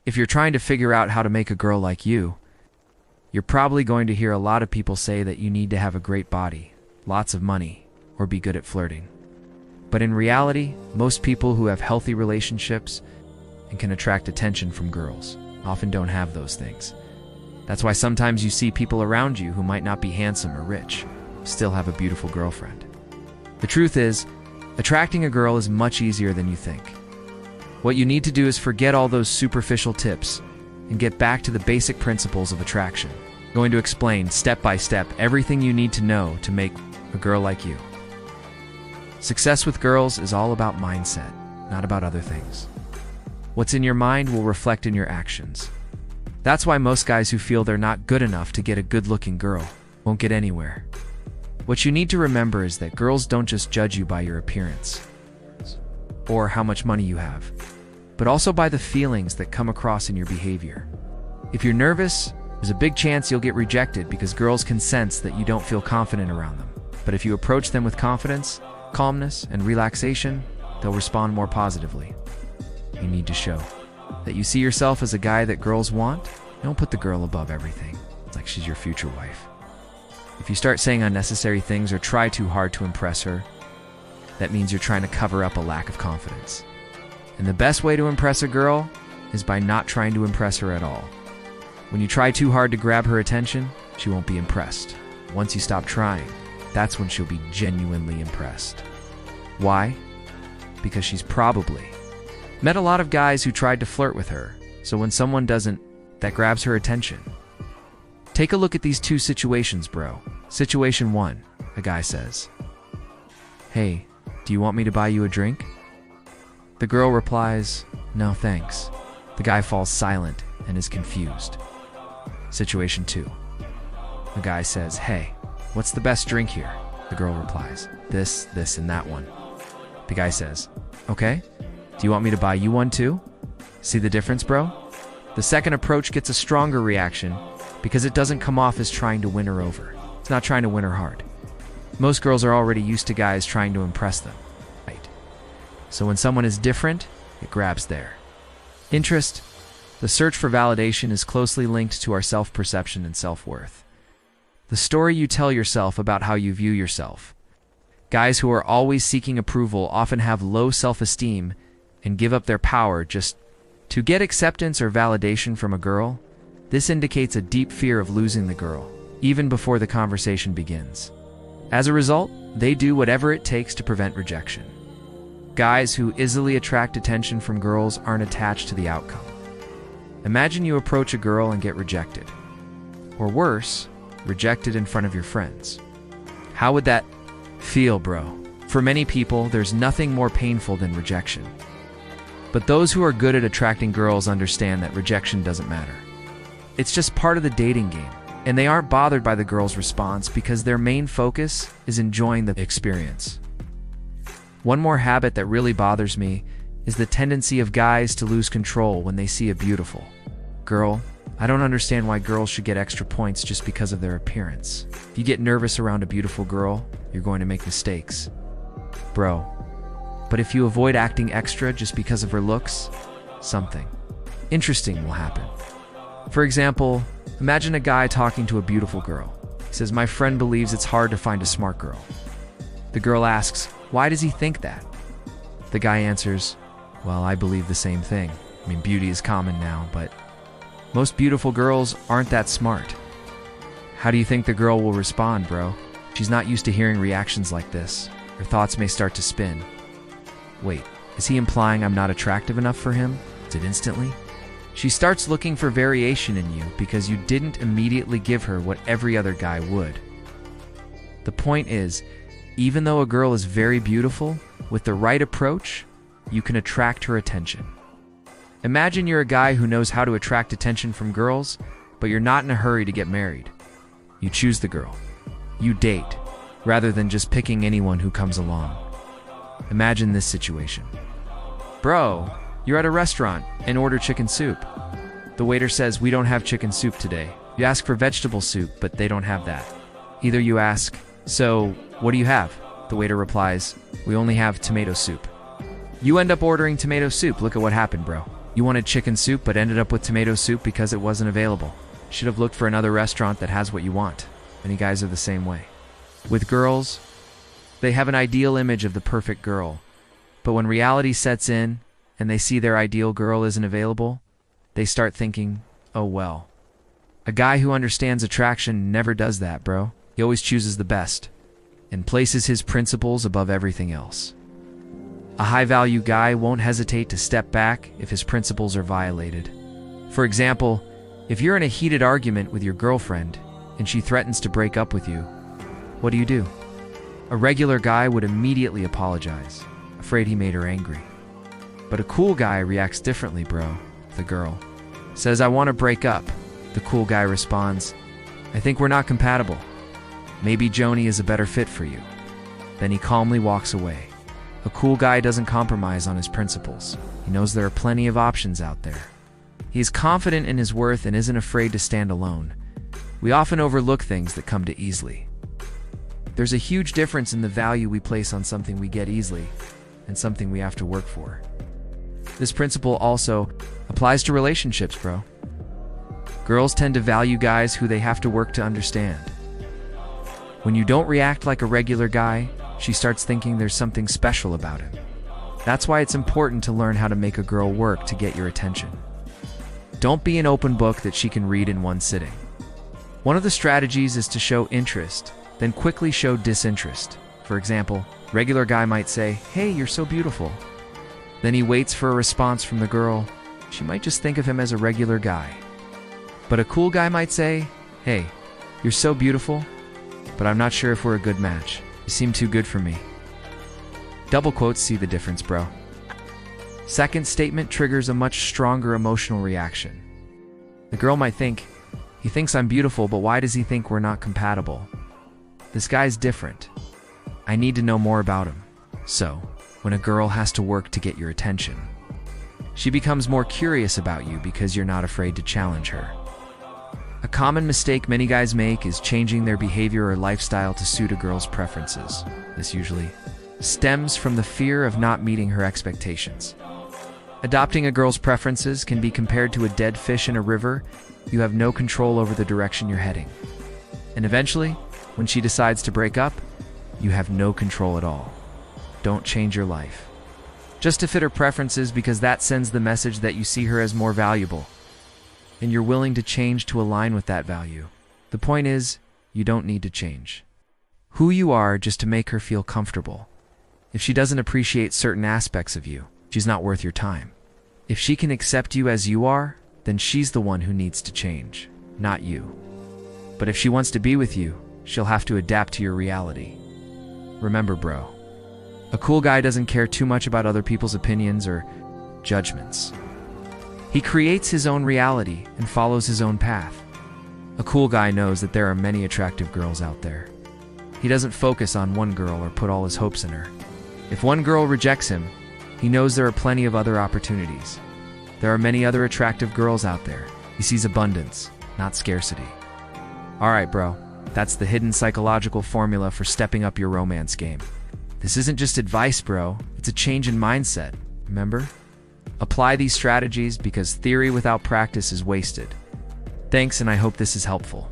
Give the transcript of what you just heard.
If you're trying to figure out how to make a girl like you, you're probably going to hear a lot of people say that you need to have a great body, lots of money, or be good at flirting. But in reality, most people who have healthy relationships and can attract attention from girls often don't have those things. That's why sometimes you see people around you who might not be handsome or rich, still have a beautiful girlfriend. The truth is, attracting a girl is much easier than you think. What you need to do is forget all those superficial tips and get back to the basic principles of attraction. I'm going to explain step by step everything you need to know to make a girl like you. Success with girls is all about mindset, not about other things. What's in your mind will reflect in your actions. That's why most guys who feel they're not good enough to get a good-looking girl won't get anywhere. What you need to remember is that girls don't just judge you by your appearance or how much money you have, but also by the feelings that come across in your behavior. If you're nervous, there's a big chance you'll get rejected because girls can sense that you don't feel confident around them. But if you approach them with confidence, calmness, and relaxation, they'll respond more positively. You need to show that you see yourself as a guy that girls want. Don't put the girl above everything, like she's your future wife. If you start saying unnecessary things or try too hard to impress her, that means you're trying to cover up a lack of confidence. And the best way to impress a girl is by not trying to impress her at all. When you try too hard to grab her attention, she won't be impressed. Once you stop trying, that's when she'll be genuinely impressed. Why? Because she's probably met a lot of guys who tried to flirt with her, so when someone doesn't, that grabs her attention. Take a look at these two situations, bro. Situation 1, a guy says, "Hey, do you want me to buy you a drink?" The girl replies, "No, thanks." The guy falls silent and is confused. Situation 2, a guy says, "Hey, what's the best drink here?" The girl replies, "This, and that one." The guy says, "Okay. Do you want me to buy you one too?" See the difference, bro? The second approach gets a stronger reaction because it doesn't come off as trying to win her over. It's not trying to win her heart. Most girls are already used to guys trying to impress them, right? So when someone is different, it grabs there. Interest. The search for validation is closely linked to our self-perception and self-worth. The story you tell yourself about how you view yourself. Guys who are always seeking approval often have low self-esteem and give up their power just to get acceptance or validation from a girl. This indicates a deep fear of losing the girl, even before the conversation begins. As a result, they do whatever it takes to prevent rejection. Guys who easily attract attention from girls aren't attached to the outcome. Imagine you approach a girl and get rejected. Or worse, rejected in front of your friends. How would that feel, bro? For many people, there's nothing more painful than rejection. But those who are good at attracting girls understand that rejection doesn't matter. It's just part of the dating game, and they aren't bothered by the girl's response because their main focus is enjoying the experience. One more habit that really bothers me is the tendency of guys to lose control when they see a beautiful girl. I don't understand why girls should get extra points just because of their appearance. If you get nervous around a beautiful girl, you're going to make mistakes, bro. But if you avoid acting extra just because of her looks, something interesting will happen. For example, imagine a guy talking to a beautiful girl. He says, "My friend believes it's hard to find a smart girl." The girl asks, "Why does he think that?" The guy answers, "Well, I believe the same thing. I mean, beauty is common now, but most beautiful girls aren't that smart." How do you think the girl will respond, bro? She's not used to hearing reactions like this. Her thoughts may start to spin. Wait, is he implying I'm not attractive enough for him? Did instantly? She starts looking for variation in you because you didn't immediately give her what every other guy would. The point is, even though a girl is very beautiful, with the right approach, you can attract her attention. Imagine you're a guy who knows how to attract attention from girls, but you're not in a hurry to get married. You choose the girl. You date, rather than just picking anyone who comes along. Imagine this situation. Bro, you're at a restaurant and order chicken soup. The waiter says, "We don't have chicken soup today." You ask for vegetable soup, but they don't have that. Either you ask, "So, what do you have?" The waiter replies, "We only have tomato soup." You end up ordering tomato soup. Look at what happened, bro. You wanted chicken soup but ended up with tomato soup because it wasn't available. Should have looked for another restaurant that has what you want. Many guys are the same way. With girls, they have an ideal image of the perfect girl. But when reality sets in and they see their ideal girl isn't available, they start thinking, oh well. A guy who understands attraction never does that, bro. He always chooses the best and places his principles above everything else. A high-value guy won't hesitate to step back if his principles are violated. For example, if you're in a heated argument with your girlfriend and she threatens to break up with you, what do? A regular guy would immediately apologize, afraid he made her angry. But a cool guy reacts differently, bro. The girl says, I want to break up. The cool guy responds, I think we're not compatible. Maybe Joni is a better fit for you. Then he calmly walks away. A cool guy doesn't compromise on his principles. He knows there are plenty of options out there. He is confident in his worth and isn't afraid to stand alone. We often overlook things that come to easily. There's a huge difference in the value we place on something we get easily and something we have to work for. This principle also applies to relationships, bro. Girls tend to value guys who they have to work to understand. When you don't react like a regular guy, she starts thinking there's something special about him. That's why it's important to learn how to make a girl work to get your attention. Don't be an open book that she can read in one sitting. One of the strategies is to show interest, then quickly show disinterest. For example, regular guy might say, hey, you're so beautiful. Then he waits for a response from the girl. She might just think of him as a regular guy. But a cool guy might say, hey, you're so beautiful, but I'm not sure if we're a good match. You seem too good for me. Double quotes, see the difference, bro. Second statement triggers a much stronger emotional reaction. The girl might think, he thinks I'm beautiful, but why does he think we're not compatible? This guy's different. I need to know more about him. So, when a girl has to work to get your attention, she becomes more curious about you because you're not afraid to challenge her. A common mistake many guys make is changing their behavior or lifestyle to suit a girl's preferences. This usually stems from the fear of not meeting her expectations. Adopting a girl's preferences can be compared to a dead fish in a river. You have no control over the direction you're heading. And eventually, when she decides to break up, you have no control at all. Don't change your life just to fit her preferences, because that sends the message that you see her as more valuable, and you're willing to change to align with that value. The point is, you don't need to change who you are just to make her feel comfortable. If she doesn't appreciate certain aspects of you, she's not worth your time. If she can accept you as you are, then she's the one who needs to change, not you. But if she wants to be with you, she'll have to adapt to your reality. Remember, bro, a cool guy doesn't care too much about other people's opinions or judgments. He creates his own reality and follows his own path. A cool guy knows that there are many attractive girls out there. He doesn't focus on one girl or put all his hopes in her. If one girl rejects him, he knows there are plenty of other opportunities. There are many other attractive girls out there. He sees abundance, not scarcity. Alright, bro, that's the hidden psychological formula for stepping up your romance game. This isn't just advice, bro. It's a change in mindset, remember? Apply these strategies because theory without practice is wasted. Thanks, and I hope this is helpful.